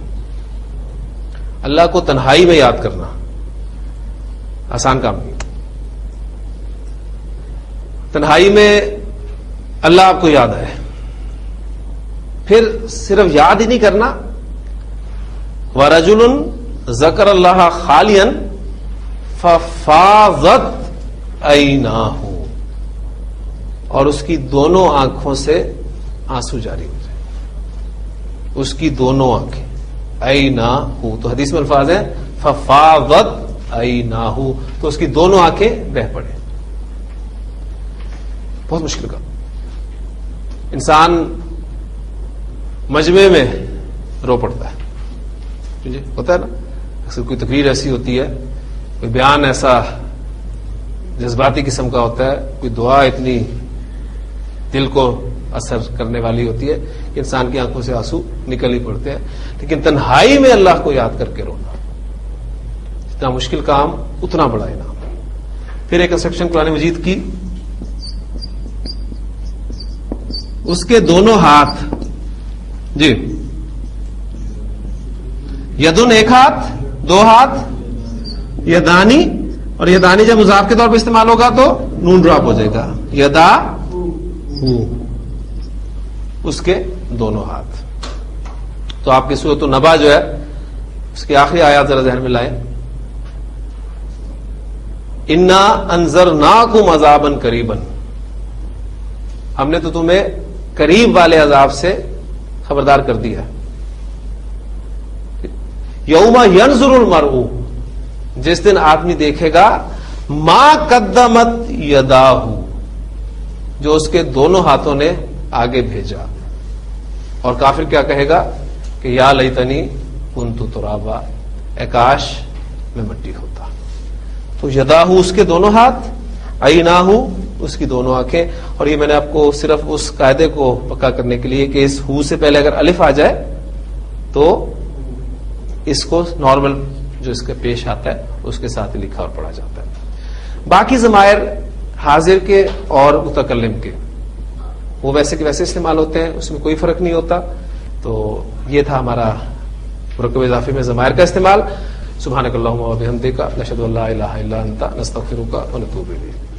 اللہ کو تنہائی میں یاد کرنا آسان کام نہیں. تنہائی میں اللہ آپ کو یاد آئے، پھر صرف یاد ہی نہیں کرنا، وَرَجُلٌ ذَكَرَ اللَّهَ خَالِيًا فَفَاضَتْ عَيْنَاهُ، اور اس کی دونوں آنکھوں سے آنسو جاری ہو جائے. اس کی دونوں آنکھیں عیناہ، تو حدیث میں الفاظ ہیں ففاضت عیناہ، تو اس کی دونوں آنکھیں بہہ پڑے. بہت مشکل کام. انسان مجمع میں رو پڑتا ہے، جی ہوتا ہے نا. اکثر کوئی تقریر ایسی ہوتی ہے، کوئی بیان ایسا جذباتی قسم کا ہوتا ہے، کوئی دعا اتنی دل کو اثر کرنے والی ہوتی ہے کہ انسان کی آنکھوں سے آنسو نکل ہی پڑتے ہیں. لیکن تنہائی میں اللہ کو یاد کر کے رونا، جتنا مشکل کام اتنا بڑا انعام. پھر ایک انسٹرکشن قرآن مجید کی، اس کے دونوں ہاتھ، جی یدن ایک ہاتھ، دو ہاتھ، یدانی، اور یدانی جب مضاف کے طور پہ استعمال ہوگا تو نون ڈراپ ہو جائے گا، یدا ہو، اس کے دونوں ہاتھ. تو آپ کی سورۃ النبا جو ہے اس کی آخری آیات ذرا ذہن میں لائیں. انا انذرناکم عذابا قریبا، ہم نے تو تمہیں قریب والے عذاب سے خبردار کر دیا. یوم ینظر المرء، جس دن آدمی دیکھے گا ما قدمت یداہ، جو اس کے دونوں ہاتھوں نے آگے بھیجا. اور کافر کیا کہے گا کہ یا لیتنی کنت ترابا، اے کاش میں مٹی ہوتا. تو یداہ اس کے دونوں ہاتھ، عیناہ اس کی دونوں آنکھیں. اور یہ میں نے آپ کو صرف اس قاعدے کو پکا کرنے کے لیے کہ اس ہو سے پہلے اگر الف آ جائے تو اس کو نارمل جو اس کا پیش آتا ہے اس کے ساتھ لکھا اور پڑھا جاتا ہے. باقی ضمائر حاضر کے اور متکلم کے وہ ویسے کے ویسے استعمال ہوتے ہیں, اس میں کوئی فرق نہیں ہوتا. تو یہ تھا ہمارا مرکب اضافی میں ضمائر کا استعمال. سبحانک اللہم و بحمدک نشہد ان لا الہ الا انت نستغفرک و نتوب الیک.